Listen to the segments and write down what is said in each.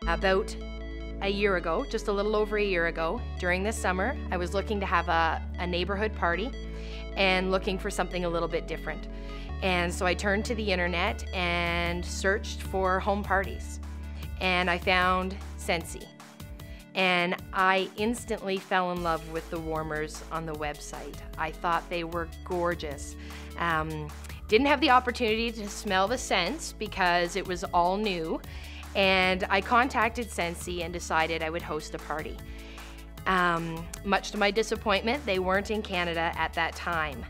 About a year ago, just a little over a year ago, during this summer, I was looking to have a neighborhood party and looking for something a little bit different. And so I turned to the internet and searched for home parties. And I found Scentsy. And I instantly fell in love with the warmers on the website. I thought they were gorgeous. Didn't have the opportunity to smell the scents because it was all new. And I contacted Scentsy and decided I would host a party. Much to my disappointment, they weren't in Canada at that time.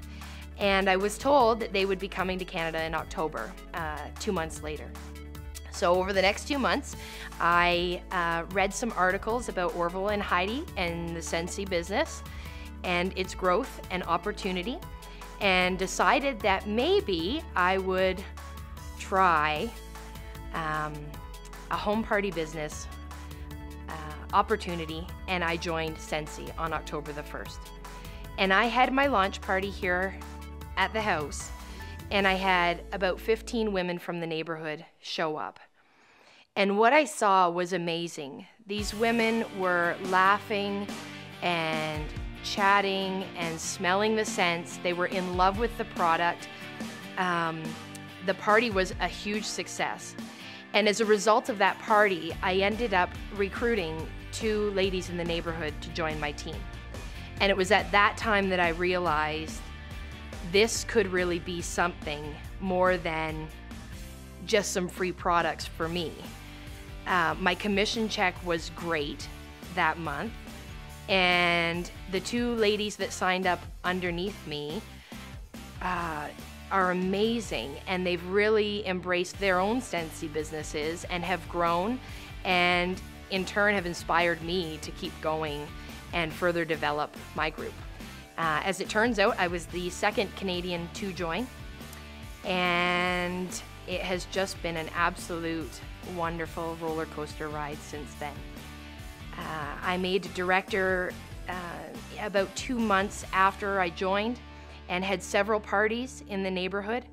And I was told that they would be coming to Canada in October, 2 months later. So over the next 2 months, I read some articles about Orville and Heidi and the Scentsy business and its growth and opportunity, and decided that maybe I would try a home party business opportunity, and I joined Scentsy on October the 1st. And I had my launch party here at the house, and I had about 15 women from the neighborhood show up. And what I saw was amazing. These women were laughing and chatting and smelling the scents. They were in love with the product. The party was a huge success. And as a result of that party, I ended up recruiting 2 ladies in the neighborhood to join my team. And it was at that time that I realized this could really be something more than just some free products for me. My commission check was great that month, and the 2 ladies that signed up underneath me are amazing, and they've really embraced their own Scentsy businesses and have grown, and in turn have inspired me to keep going and further develop my group. As it turns out, I was the 2nd Canadian to join, and it has just been an absolute wonderful roller coaster ride since then. I made director about 2 months after I joined and had several parties in the neighborhood,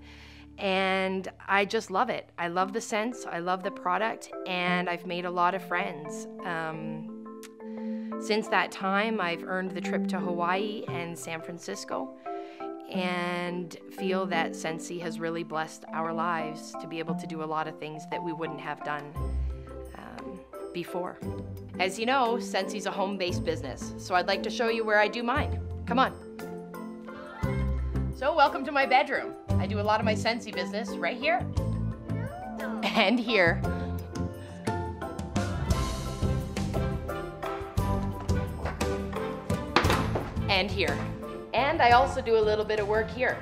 and I just love it. I love the scents, I love the product, and I've made a lot of friends. Since that time, I've earned the trip to Hawaii and San Francisco, and feel that Scentsy has really blessed our lives to be able to do a lot of things that we wouldn't have done before. As you know, Scentsy's a home-based business, so I'd like to show you where I do mine. Come on. So welcome to my bedroom. I do a lot of my Scentsy business right here and here. And here. And I also do a little bit of work here.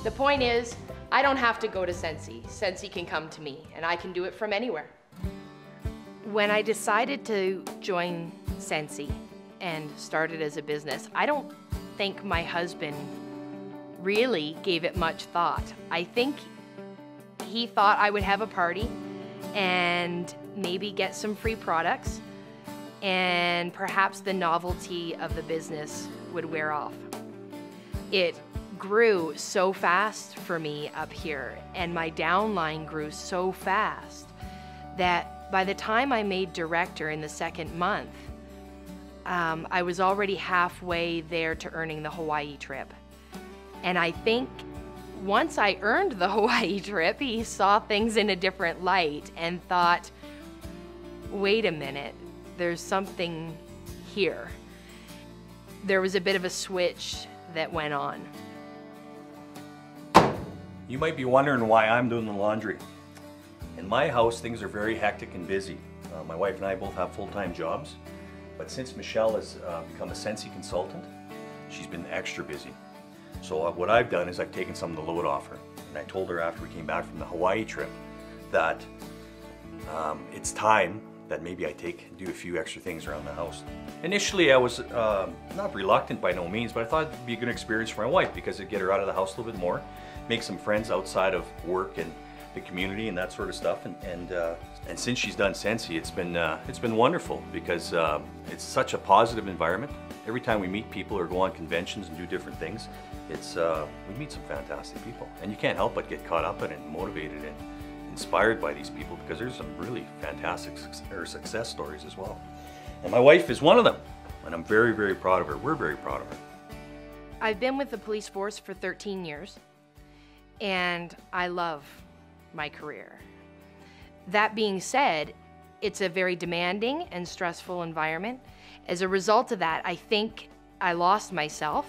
The point is, I don't have to go to Scentsy. Scentsy can come to me, and I can do it from anywhere. When I decided to join Scentsy and started as a business, I don't think my husband really gave it much thought. I think he thought I would have a party and maybe get some free products, and perhaps the novelty of the business would wear off. It grew so fast for me up here, and my downline grew so fast that by the time I made director in the 2nd month, I was already halfway there to earning the Hawaii trip. And I think once I earned the Hawaii trip, he saw things in a different light and thought, wait a minute, there's something here. There was a bit of a switch that went on. You might be wondering why I'm doing the laundry. In my house, things are very hectic and busy. My wife and I both have full-time jobs, but since Michelle has become a Scentsy consultant, she's been extra busy. So what I've done is I've taken some of the load off her, and I told her after we came back from the Hawaii trip that it's time that maybe I do a few extra things around the house. Initially I was not reluctant by no means, but I thought it'd be a good experience for my wife because it'd get her out of the house a little bit more, make some friends outside of work and the community and that sort of stuff. And since she's done Scentsy, it's been wonderful because it's such a positive environment. Every time we meet people or go on conventions and do different things, we meet some fantastic people, and you can't help but get caught up in it and motivated and inspired by these people because there's some really fantastic success stories as well. And my wife is one of them, and I'm very, very proud of her. We're very proud of her. I've been with the police force for 13 years, and I love my career. That being said, it's a very demanding and stressful environment. As a result of that, I think I lost myself,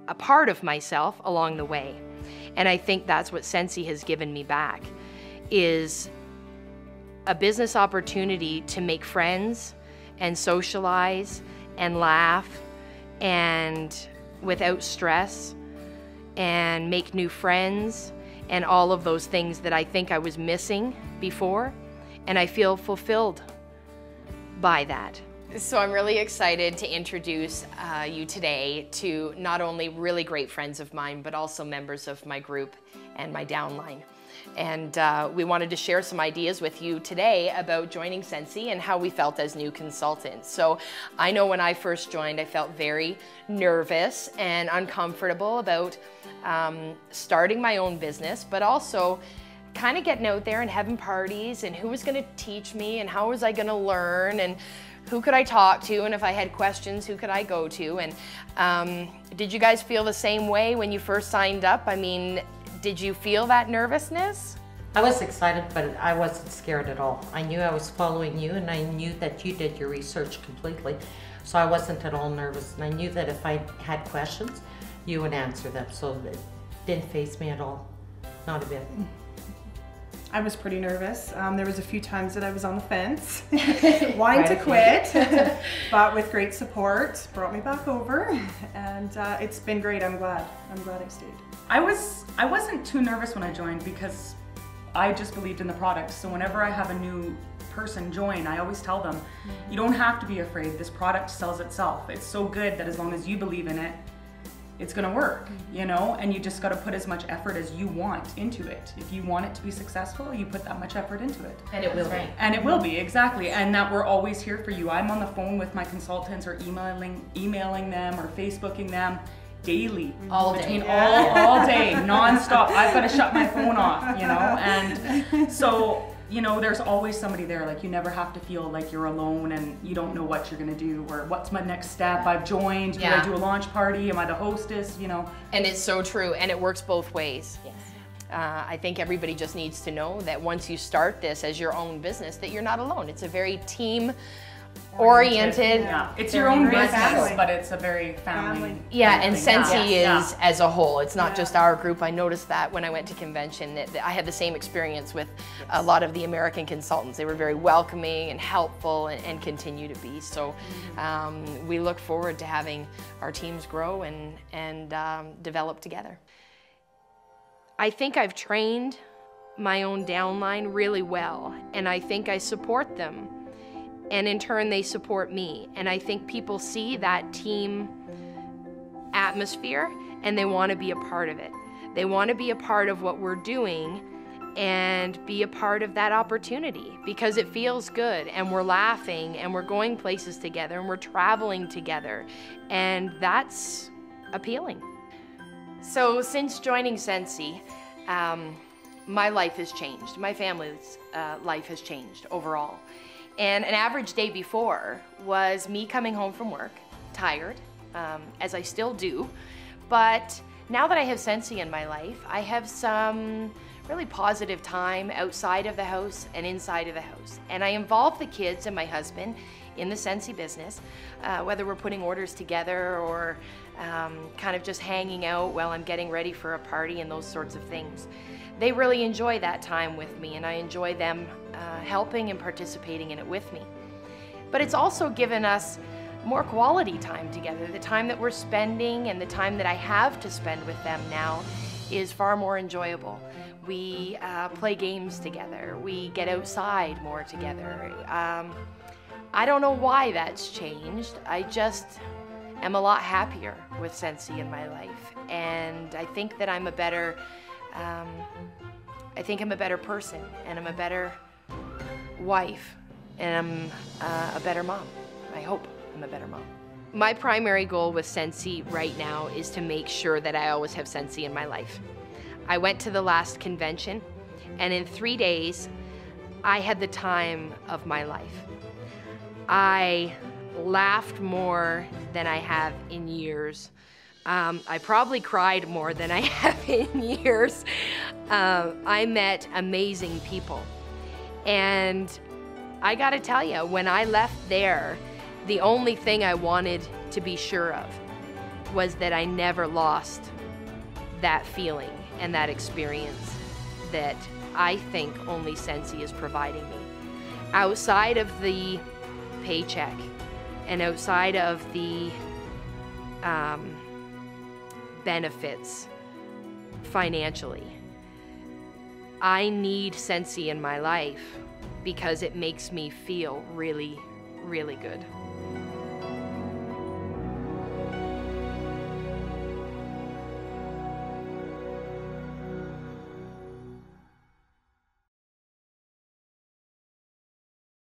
a part of myself along the way. And I think that's what Scentsy has given me back, is a business opportunity to make friends and socialize and laugh and without stress and make new friends and all of those things that I think I was missing before. And I feel fulfilled by that. So I'm really excited to introduce you today to not only really great friends of mine, but also members of my group and my downline. And we wanted to share some ideas with you today about joining Scentsy and how we felt as new consultants. So I know when I first joined, I felt very nervous and uncomfortable about starting my own business, but also kind of getting out there and having parties and who was going to teach me and how was I going to learn and who could I talk to, and if I had questions, who could I go to? And did you guys feel the same way when you first signed up? I mean, did you feel that nervousness? I was excited, but I wasn't scared at all. I knew I was following you, and I knew that you did your research completely. So I wasn't at all nervous, and I knew that if I had questions, you would answer them. So it didn't faze me at all, not a bit. I was pretty nervous. There was a few times that I was on the fence, wanting to quit, but with great support, brought me back over, and it's been great. I'm glad I stayed. I wasn't too nervous when I joined because I just believed in the product. So whenever I have a new person join, I always tell them, you don't have to be afraid. This product sells itself. It's so good that as long as you believe in it, it's gonna work, you know, and you just gotta put as much effort as you want into it. If you want it to be successful, you put that much effort into it. And it will be. And it will be, exactly. And that we're always here for you. I'm on the phone with my consultants or emailing them or Facebooking them daily. All between day. all day, nonstop. I've gotta shut my phone off, you know, and so, you know, there's always somebody there. Like, you never have to feel like you're alone and you don't know what you're gonna do or what's my next step. I've joined, do I do a launch party? Am I the hostess, you know? And it's so true, and it works both ways. Yes. I think everybody just needs to know that once you start this as your own business, that you're not alone. It's a very team-oriented. Yeah, it's your own business, but it's a very family. Yeah, and Scentsy is as a whole. It's not just our group. I noticed that when I went to convention, that I had the same experience with a lot of the American consultants. They were very welcoming and helpful and continue to be. So we look forward to having our teams grow and develop together. I think I've trained my own downline really well, and I think I support them. And in turn, they support me. And I think people see that team atmosphere and they want to be a part of it. They want to be a part of what we're doing and be a part of that opportunity because it feels good and we're laughing and we're going places together and we're traveling together. And that's appealing. So since joining Scentsy, my life has changed. My family's life has changed overall. And an average day before was me coming home from work, tired, as I still do. But now that I have Scentsy in my life, I have some really positive time outside of the house and inside of the house. And I involve the kids and my husband in the Scentsy business, whether we're putting orders together or kind of just hanging out while I'm getting ready for a party and those sorts of things. They really enjoy that time with me, and I enjoy them helping and participating in it with me. But it's also given us more quality time together. The time that we're spending and the time that I have to spend with them now is far more enjoyable. We play games together. We get outside more together. I don't know why that's changed. I just am a lot happier with Scentsy in my life, and I think that I'm a better person, and I'm a better wife, and I'm a better mom. I hope I'm a better mom. My primary goal with Scentsy right now is to make sure that I always have Scentsy in my life. I went to the last convention And in 3 days, I had the time of my life. I laughed more than I have in years. I probably cried more than I have in years. I met amazing people. And I gotta tell you, when I left there, the only thing I wanted to be sure of was that I never lost that feeling and that experience that I think only Scentsy is providing me. Outside of the paycheck and outside of the benefits financially, I need Scentsy in my life because it makes me feel really, really good.